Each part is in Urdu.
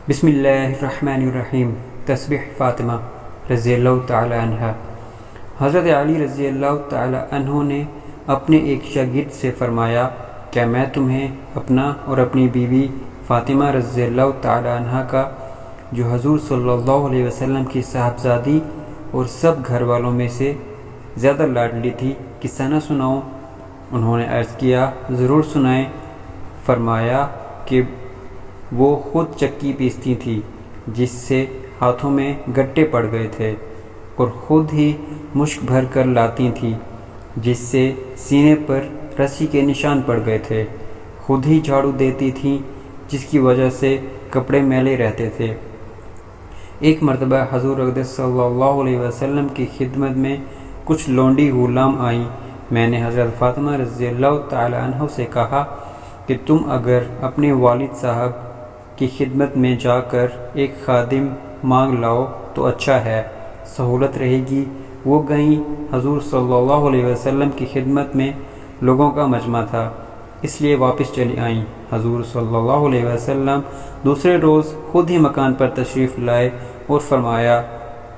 بسم اللہ الرحمن الرحیم۔ تسبیح فاطمہ رضی اللہ تعالی عنہ۔ حضرت علی رضی اللہ تعالی عنہ نے اپنے ایک شاگرد سے فرمایا، کیا میں تمہیں اپنا اور اپنی بیوی فاطمہ رضی اللہ تعالی عنہ کا، جو حضور صلی اللہ علیہ وسلم کی صاحبزادی اور سب گھر والوں میں سے زیادہ لاڈلی تھی، قصہ نہ سناؤں؟ انہوں نے عرض کیا، ضرور سنائیں۔ فرمایا کہ وہ خود چکی پیستی تھی جس سے ہاتھوں میں گٹے پڑ گئے تھے، اور خود ہی مشک بھر کر لاتی تھی جس سے سینے پر رسی کے نشان پڑ گئے تھے، خود ہی جھاڑو دیتی تھیں جس کی وجہ سے کپڑے میلے رہتے تھے۔ ایک مرتبہ حضور اقدس صلی اللہ علیہ وسلم کی خدمت میں کچھ لونڈی غلام آئیں۔ میں نے حضرت فاطمہ رضی اللہ تعالی عنہ سے کہا کہ تم اگر اپنے والد صاحب کی خدمت میں جا کر ایک خادم مانگ لاؤ تو اچھا ہے، سہولت رہے گی۔ وہ گئیں۔ حضور صلی اللہ علیہ وسلم کی خدمت میں لوگوں کا مجمع تھا، اس لیے واپس چلی آئیں۔ حضور صلی اللہ علیہ وسلم دوسرے روز خود ہی مکان پر تشریف لائے اور فرمایا،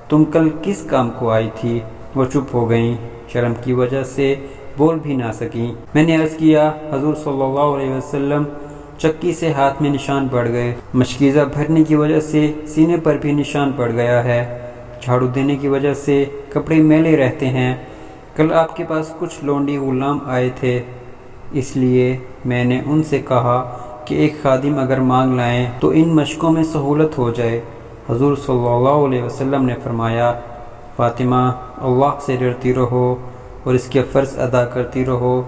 تم کل کس کام کو آئی تھی؟ وہ چپ ہو گئیں، شرم کی وجہ سے بول بھی نہ سکیں۔ میں نے عرض کیا، حضور صلی اللہ علیہ وسلم چکی سے ہاتھ میں نشان پڑ گئے، مشکیزہ بھرنے کی وجہ سے سینے پر بھی نشان پڑ گیا ہے، جھاڑو دینے کی وجہ سے کپڑے میلے رہتے ہیں۔ کل آپ کے پاس کچھ لونڈی غلام آئے تھے، اس لیے میں نے ان سے کہا کہ ایک خادم اگر مانگ لائیں تو ان مشقوں میں سہولت ہو جائے۔ حضور صلی اللہ علیہ وسلم نے فرمایا، فاطمہ، اللہ سے ڈرتی رہو اور اس کے فرض ادا کرتی رہو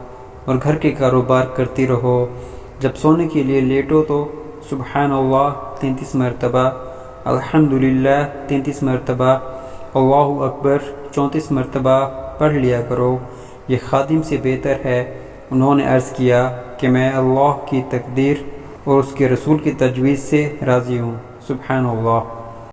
اور گھر کے کاروبار کرتی رہو۔ جب سونے کے لیے لیٹو تو سبحان اللہ 33 مرتبہ، الحمدللہ 33 مرتبہ، اللہ اکبر 34 مرتبہ پڑھ لیا کرو، یہ خادم سے بہتر ہے۔ انہوں نے عرض کیا کہ میں اللہ کی تقدیر اور اس کے رسول کی تجویز سے راضی ہوں۔ سبحان اللہ۔